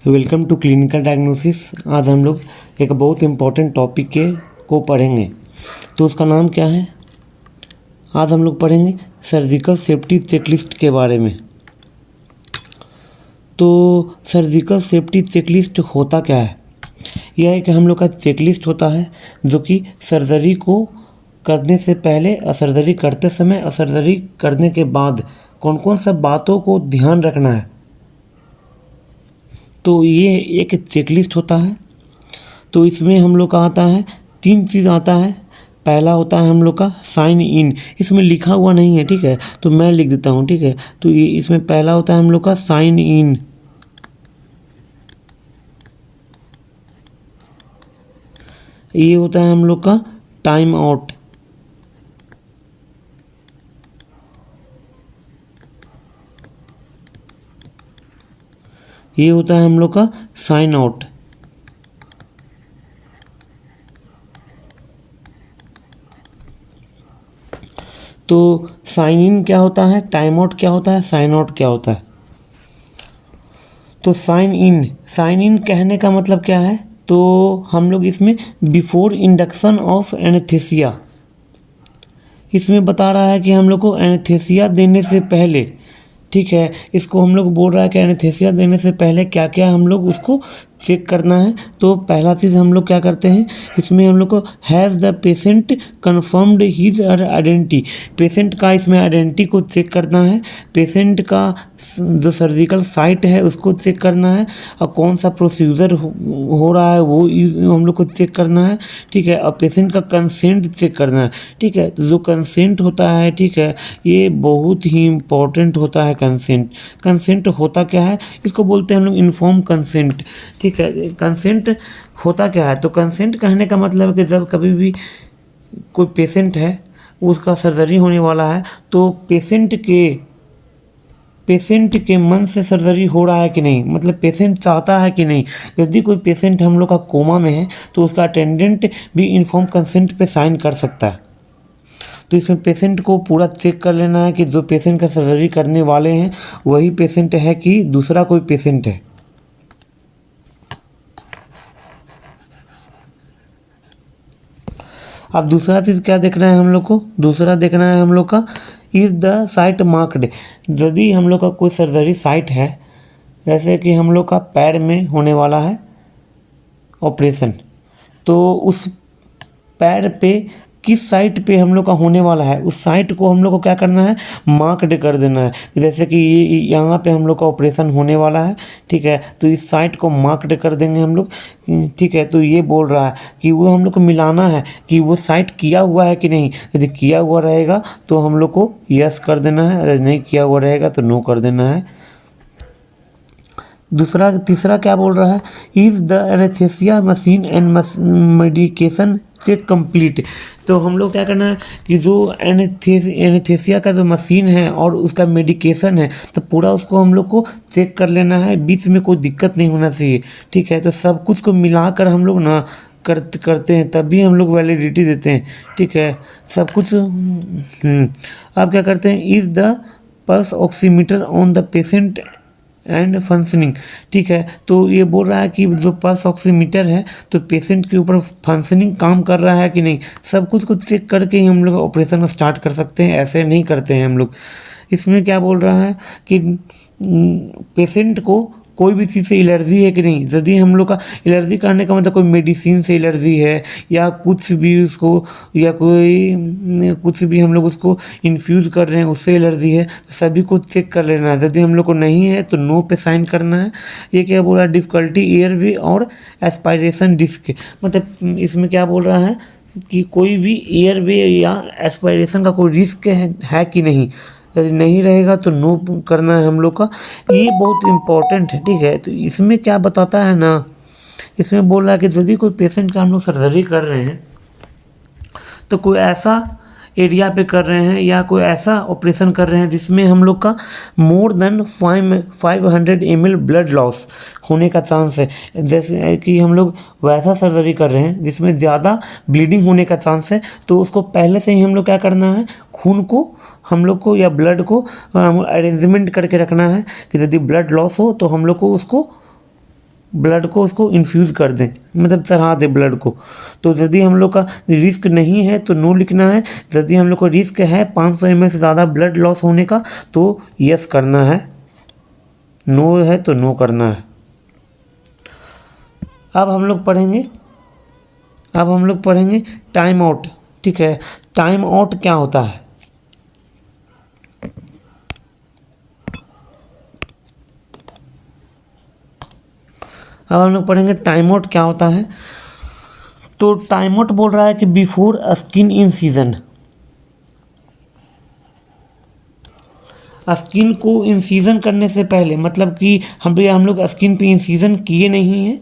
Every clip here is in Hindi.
Welcome to clinical diagnosis. आज हम लोग एक बहुत इम्पोर्टेंट टॉपिक को पढ़ेंगे। तो उसका नाम क्या है? आज हम लोग पढ़ेंगे सर्जिकल सेफ्टी चेकलिस्ट के बारे में। तो सर्जिकल सेफ्टी चेकलिस्ट होता क्या है? यह है कि हम लोग का चेकलिस्ट होता है जो कि सर्जरी को करने से पहले और सर्जरी करते समय और सर्जरी करने के बाद कौन कौन सा बातों को ध्यान रखना है। तो ये एक चेकलिस्ट होता है। तो इसमें हम लोग का आता है 3 चीज़ आता है। पहला होता है हम लोग का साइन इन। इसमें लिखा हुआ नहीं है, ठीक है, तो मैं लिख देता हूँ, ठीक है। तो ये इसमें पहला होता है हम लोग का साइन इन। ये होता है हम लोग का टाइम आउट। ये होता है हम लोग का साइन आउट। तो साइन इन क्या होता है, टाइम आउट क्या होता है, साइन आउट क्या होता है? तो साइन इन कहने का मतलब क्या है? तो हम लोग इसमें बिफोर इंडक्शन ऑफ एनेस्थीसिया, इसमें बता रहा है कि हम लोग को एनेस्थीसिया देने से पहले, ठीक है, इसको हम लोग बोल रहा है कि एनेस्थीसिया देने से पहले क्या क्या हम लोग उसको चेक करना है। तो पहला चीज़ हम लोग क्या करते हैं, इसमें हम लोग को has the patient confirmed his और आइडेंटिटी, पेशेंट का इसमें आइडेंटिटी को चेक करना है। पेशेंट का जो सर्जिकल साइट है उसको चेक करना है, और कौन सा प्रोसीजर हो रहा है वो हम लोग को चेक करना है, ठीक है। और पेशेंट का कंसेंट चेक करना है, ठीक है। जो कंसेंट होता है, ठीक है, ये बहुत ही इम्पोर्टेंट होता है। कंसेंट होता क्या है, इसको बोलते हैं हम लोग इन्फॉर्म कंसेंट, ठीक है। कंसेंट होता क्या है? तो कंसेंट कहने का मतलब है कि जब कभी भी कोई पेशेंट है, उसका सर्जरी होने वाला है, तो पेशेंट के मन से सर्जरी हो रहा है कि नहीं, मतलब पेशेंट चाहता है कि नहीं। यदि कोई पेशेंट हम लोग का कोमा में है तो उसका अटेंडेंट भी इन्फॉर्म कंसेंट पे साइन कर सकता है। तो इसमें पेशेंट को पूरा चेक कर लेना है कि जो पेशेंट का सर्जरी करने वाले हैं वही पेशेंट है कि दूसरा कोई पेशेंट है। अब दूसरा चीज़ क्या देखना है हम लोग को? दूसरा देखना है हम लोग का इज़ द साइट मार्क्ड। यदि हम लोग का कोई सर्जरी साइट है, जैसे कि हम लोग का पैर में होने वाला है ऑपरेशन, तो उस पैर पे किस साइट पे हम लोग का होने वाला है, उस साइट को हम लोग को क्या करना है, मार्क्ड कर देना है। जैसे कि ये यहाँ पे हम लोग का ऑपरेशन होने वाला है, ठीक है, तो इस साइट को मार्क्ड कर देंगे हम लोग, ठीक है। तो ये बोल रहा है कि वो हम लोग को मिलाना है कि वो साइट किया हुआ है कि नहीं। यदि किया हुआ रहेगा तो हम लोग को यस कर देना है, यदि नहीं किया हुआ रहेगा तो नो कर देना है। तीसरा क्या बोल रहा है, is the anaesthesia machine and medication check complete. तो हम लोग क्या करना है कि जो एनेस्थीसिया का जो मशीन है और उसका मेडिकेशन है, तो पूरा उसको हम लोग को चेक कर लेना है, बीच में कोई दिक्कत नहीं होना चाहिए, ठीक है। तो सब कुछ को मिलाकर हम लोग ना करते हैं, तभी हम लोग वैलिडिटी देते हैं, ठीक है, सब कुछ। अब क्या करते हैं, is the pulse oximeter on the patient and functioning, ठीक है। तो ये बोल रहा है कि जो पल्स ऑक्सीमीटर है तो पेशेंट के ऊपर फंक्शनिंग काम कर रहा है कि नहीं, सब कुछ को चेक करके ही हम लोग ऑपरेशन स्टार्ट कर सकते हैं, ऐसे नहीं करते हैं हम लोग। इसमें क्या बोल रहा है कि पेशेंट को कोई भी चीज़ से एलर्जी है कि नहीं। यदि हम लोग का एलर्जी करने का मतलब कोई मेडिसिन से एलर्जी है या कुछ भी उसको, या कोई कुछ भी हम लोग उसको इन्फ्यूज़ कर रहे हैं उससे एलर्जी है, तो सभी को चेक कर लेना है। यदि हम लोग को नहीं है तो नो पे साइन करना है। ये क्या बोल रहा है, डिफ़िकल्टी एयरवे और एस्पायरेशन डिस्क, मतलब इसमें क्या बोल रहा है कि कोई भी एयरवे या एस्पायरेशन का कोई रिस्क है कि नहीं। यदि नहीं रहेगा तो नो करना है हम लोग का। ये बहुत इम्पोर्टेंट है, ठीक है। तो इसमें क्या बताता है ना, इसमें बोल रहा है कि यदि कोई पेशेंट का हम लोग सर्जरी कर रहे हैं तो कोई ऐसा एरिया पे कर रहे हैं या कोई ऐसा ऑपरेशन कर रहे हैं जिसमें हम लोग का more than 500 ml blood loss होने का चांस है, जैसे कि हम लोग वैसा सर्जरी कर रहे हैं जिसमें ज़्यादा ब्लीडिंग होने का चांस है, तो उसको पहले से ही हम लोग क्या करना है, खून को हम लोग को या ब्लड को अरेंजमेंट करके रखना है कि यदि ब्लड लॉस हो तो हम लोग को उसको ब्लड को उसको इन्फ्यूज़ कर दें, मतलब चढ़ा दें ब्लड को। तो यदि हम लोग का रिस्क नहीं है तो नो लिखना है, यदि हम लोग को रिस्क है 500 ml से ज़्यादा ब्लड लॉस होने का तो यस करना है, नो है तो नो करना है। अब हम लोग पढ़ेंगे टाइम आउट। ठीक है, टाइम आउट क्या होता है? अब हम लोग पढ़ेंगे टाइम आउट क्या होता है। तो टाइम आउट बोल रहा है कि before skin in season, skin को इन सीजन करने से पहले, मतलब कि हम लोग स्किन पे इन सीजन किए नहीं हैं,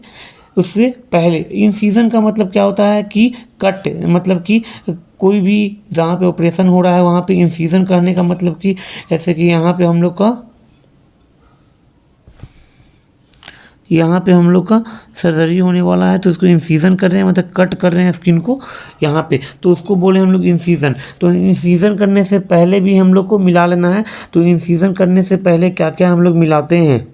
उससे पहले। इन सीजन का मतलब क्या होता है कि कट, मतलब कि कोई भी जहाँ पे ऑपरेशन हो रहा है वहाँ पे इन सीजन करने का मतलब कि ऐसे कि यहाँ पे हम लोग का सर्जरी होने वाला है तो उसको इंसीजन कर रहे हैं, मतलब कट कर रहे हैं स्किन को यहाँ पे, तो उसको बोले हम लोग इंसीजन। तो इंसीजन करने से पहले भी हम लोग को मिला लेना है। तो इंसीजन करने से पहले क्या क्या हम लोग मिलाते हैं?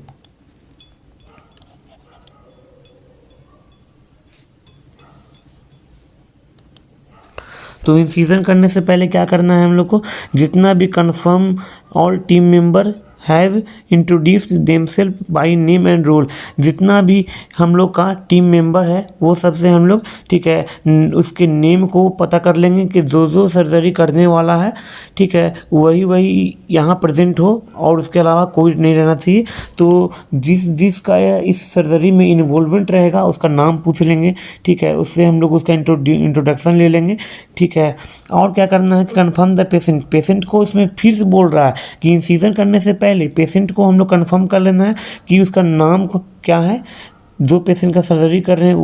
तो इंसीजन करने से पहले क्या करना है हम लोग को? जितना भी confirm all team member have introduced themselves by name and role, जितना भी हम लोग का टीम मेंबर है वो सबसे हम लोग, ठीक है, उसके नेम को पता कर लेंगे कि जो सर्जरी करने वाला है, ठीक है, वही यहाँ प्रेजेंट हो और उसके अलावा कोई नहीं रहना चाहिए। तो जिसका इस सर्जरी में इन्वॉल्वमेंट रहेगा उसका नाम पूछ लेंगे, ठीक है, उससे हम लोग उसका इंट्रोडक्शन ले लेंगे, ठीक है। और क्या करना है कि कन्फर्म द पेशेंट को इसमें फिर से बोल रहा है कि इंसीजन करने से पहले पेशेंट को हम लोग कन्फर्म कर लेना है कि उसका नाम क्या है, जो पेशेंट का सर्जरी कर रहे हैं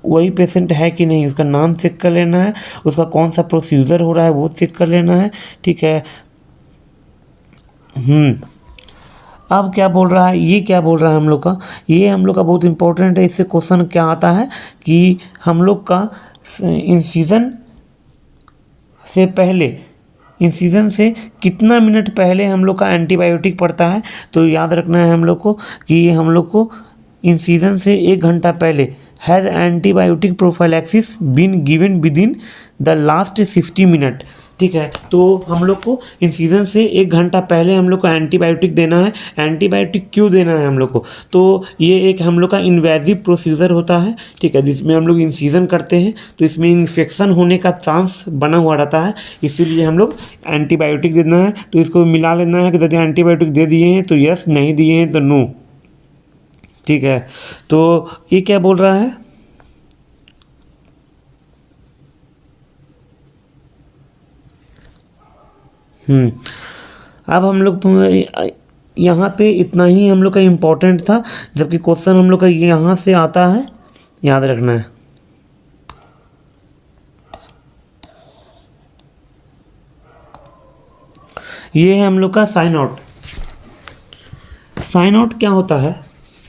वही पेशेंट है कि नहीं, उसका नाम चेक कर लेना है, उसका कौन सा प्रोसीजर हो रहा है वो चेक कर लेना है, ठीक है। अब क्या बोल रहा है, ये क्या बोल रहा है हम लोग का, ये हम लोग का बहुत इंपॉर्टेंट है। इससे क्वेश्चन क्या आता है कि हम लोग का इंसीजन से कितना मिनट पहले हम लोग का एंटीबायोटिक पड़ता है। तो याद रखना है हम लोग को कि हम लोग को इंसीजन से 1 घंटा पहले has antibiotic prophylaxis been given within the last 60 minute, ठीक है। तो हम लोग को इंसीजन से 1 घंटा पहले हम लोग को एंटीबायोटिक देना है। एंटीबायोटिक क्यों देना है हम लोग को? तो ये एक हम लोग का इन्वेजिव प्रोसीजर होता है, ठीक है, जिसमें हम लोग इंसीजन करते हैं तो इसमें इन्फेक्शन होने का चांस बना हुआ रहता है, इसीलिए हम लोग एंटीबायोटिक देना है। तो इसको मिला लेना है कि यदि एंटीबायोटिक दे दिए हैं तो यस, नहीं दिए हैं तो नो, ठीक है। तो ये क्या बोल रहा है, अब हम लोग यहाँ पे इतना ही हम लोग का इम्पोर्टेंट था, जबकि क्वेश्चन हम लोग का यहाँ से आता है, याद रखना है। ये है हम लोग का साइन आउट। साइन आउट क्या होता है?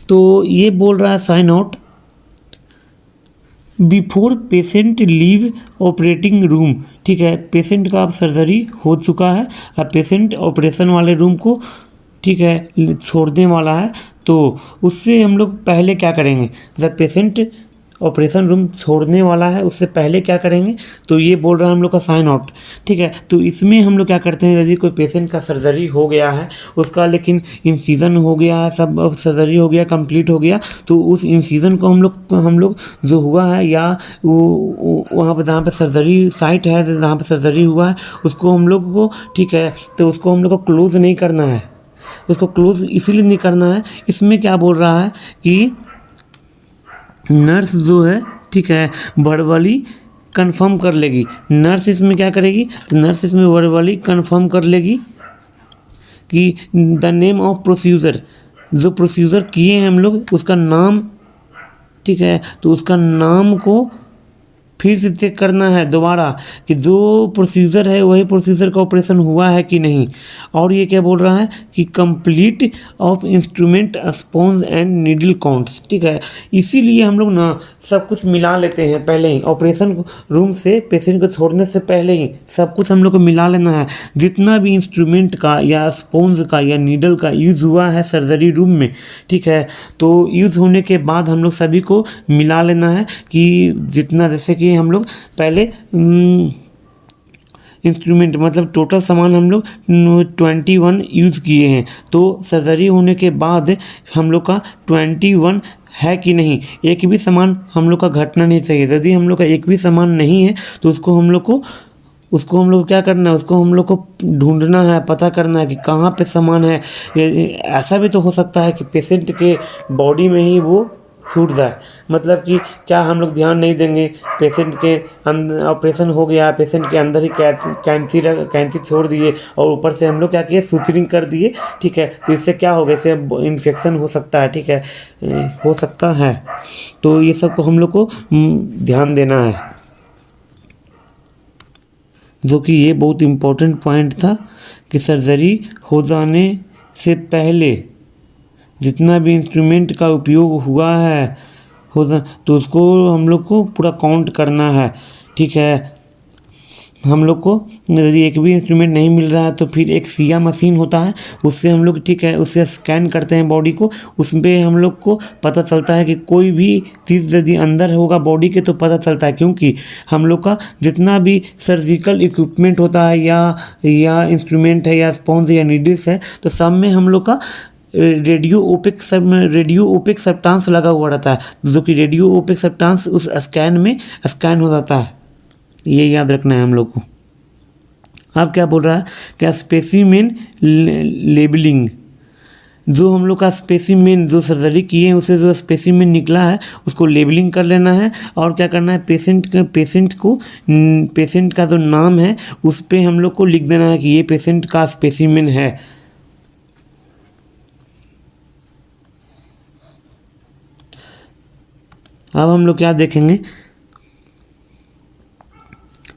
तो ये बोल रहा है sign out before patient leave operating room, ठीक है, पेशेंट का अब सर्जरी हो चुका है, अब पेशेंट ऑपरेशन वाले रूम को, ठीक है, छोड़ने वाला है। तो उससे हम लोग पहले क्या करेंगे? जब पेशेंट ऑपरेशन रूम छोड़ने वाला है उससे पहले क्या करेंगे? तो ये बोल रहा है हम लोग का साइन आउट, ठीक है। तो इसमें हम लोग क्या करते हैं, यदि कोई पेशेंट का सर्जरी हो गया है उसका, लेकिन इंसीजन हो गया है, सब सर्जरी हो गया, कंप्लीट हो गया, तो उस इंसीजन को हम लोग जो हुआ है या वो वहाँ पर जहाँ पर सर्जरी साइट है, जहाँ पर सर्जरी हुआ है उसको हम लोग को, ठीक है, तो उसको हम लोग को क्लोज़ नहीं करना है। उसको क्लोज़ इसीलिए नहीं करना है, इसमें क्या बोल रहा है कि नर्स जो है, ठीक है, वर्बली कंफर्म कर लेगी। नर्स इसमें क्या करेगी? तो नर्स इसमें वर्बली कंफर्म कर लेगी कि द नेम ऑफ प्रोसीजर, जो प्रोसीजर किए हैं हम लोग उसका नाम, ठीक है, तो उसका नाम को फिर से चेक करना है दोबारा कि जो प्रोसीजर है वही प्रोसीजर का ऑपरेशन हुआ है कि नहीं। और ये क्या बोल रहा है कि complete of instrument sponge and needle counts, ठीक है। इसीलिए हम लोग ना सब कुछ मिला लेते हैं पहले ही, ऑपरेशन रूम से पेशेंट को छोड़ने से पहले ही सब कुछ हम लोग को मिला लेना है। जितना भी इंस्ट्रूमेंट का या स्पॉन्ज का या नीडल का यूज़ हुआ है सर्जरी रूम में, ठीक है, तो यूज़ होने के बाद हम लोग सभी को मिला लेना है कि जितना, जैसे कि हम लोग पहले इंस्ट्रूमेंट मतलब टोटल सामान हम लोग 21 यूज़ किए हैं, तो सर्जरी होने के बाद हम लोग का 21 है कि नहीं, एक भी सामान हम लोग का घटना नहीं चाहिए। यदि हम लोग का एक भी सामान नहीं है तो उसको हम लोग क्या करना है, उसको हम लोग को ढूंढना है, पता करना है कि कहाँ पे सामान है। ऐसा भी तो हो सकता है कि पेशेंट के बॉडी में ही वो छूट जाए, मतलब कि क्या हम लोग ध्यान नहीं देंगे, पेशेंट के ऑपरेशन हो गया, पेशेंट के अंदर ही कैंची छोड़ दिए और ऊपर से हम लोग क्या किए, सुचरिंग कर दिए, ठीक है, तो इससे क्या होगा, इससे इन्फेक्शन हो सकता है, ठीक है, हो सकता है। तो ये सब को हम लोग को ध्यान देना है, जो कि ये बहुत इम्पोर्टेंट पॉइंट था कि सर्जरी हो जाने से पहले जितना भी इंस्ट्रूमेंट का उपयोग हुआ है तो उसको हम लोग को पूरा काउंट करना है, ठीक है। हम लोग को यदि एक भी इंस्ट्रूमेंट नहीं मिल रहा है तो फिर एक सिया मशीन होता है, उससे हम लोग, ठीक है, उससे स्कैन करते हैं बॉडी को, उसमें हम लोग को पता चलता है कि कोई भी चीज़ यदि अंदर होगा बॉडी के तो पता चलता है, क्योंकि हम लोग का जितना भी सर्जिकल इक्विपमेंट होता है या इंस्ट्रूमेंट है या स्पॉन्ज या नीडल्स है, तो सब में हम लोग का रेडियो ओपिक सब्सटेंस लगा हुआ रहता है, जो कि रेडियो ओपिक सब्सटेंस उस स्कैन में स्कैन हो जाता है। ये याद रखना है हम लोग को। अब क्या बोल रहा है, क्या स्पेसिमेन लेबलिंग, जो हम लोग का स्पेसिमेन जो सर्जरी किए हैं उससे जो स्पेसिमेन निकला है उसको लेबलिंग कर लेना है। और क्या करना है, पेशेंट का जो नाम है उस पर हम लोग को लिख देना है कि ये पेशेंट का स्पेसिमेन है। अब हम लोग क्या देखेंगे,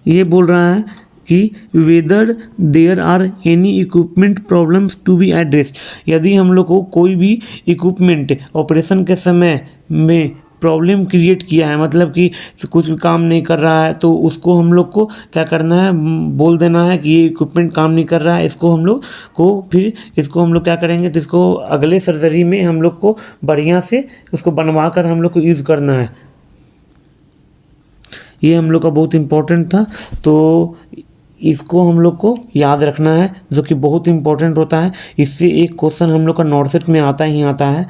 ये बोल रहा है कि whether there are any equipment problems to be addressed, यदि हम लोग को कोई भी इक्विपमेंट ऑपरेशन के समय में प्रॉब्लम क्रिएट किया है, मतलब कि कुछ भी काम नहीं कर रहा है, तो उसको हम लोग को क्या करना है, बोल देना है कि ये इक्विपमेंट काम नहीं कर रहा है, इसको हम लोग क्या करेंगे, तो इसको अगले सर्जरी में हम लोग को बढ़िया से उसको बनवा कर हम लोग को यूज़ करना है। ये हम लोग का बहुत इम्पोर्टेंट था, तो इसको हम लोग को याद रखना है, जो कि बहुत इम्पोर्टेंट होता है। इससे एक क्वेश्चन हम लोग का नॉर्थ सेट में आता ही आता है।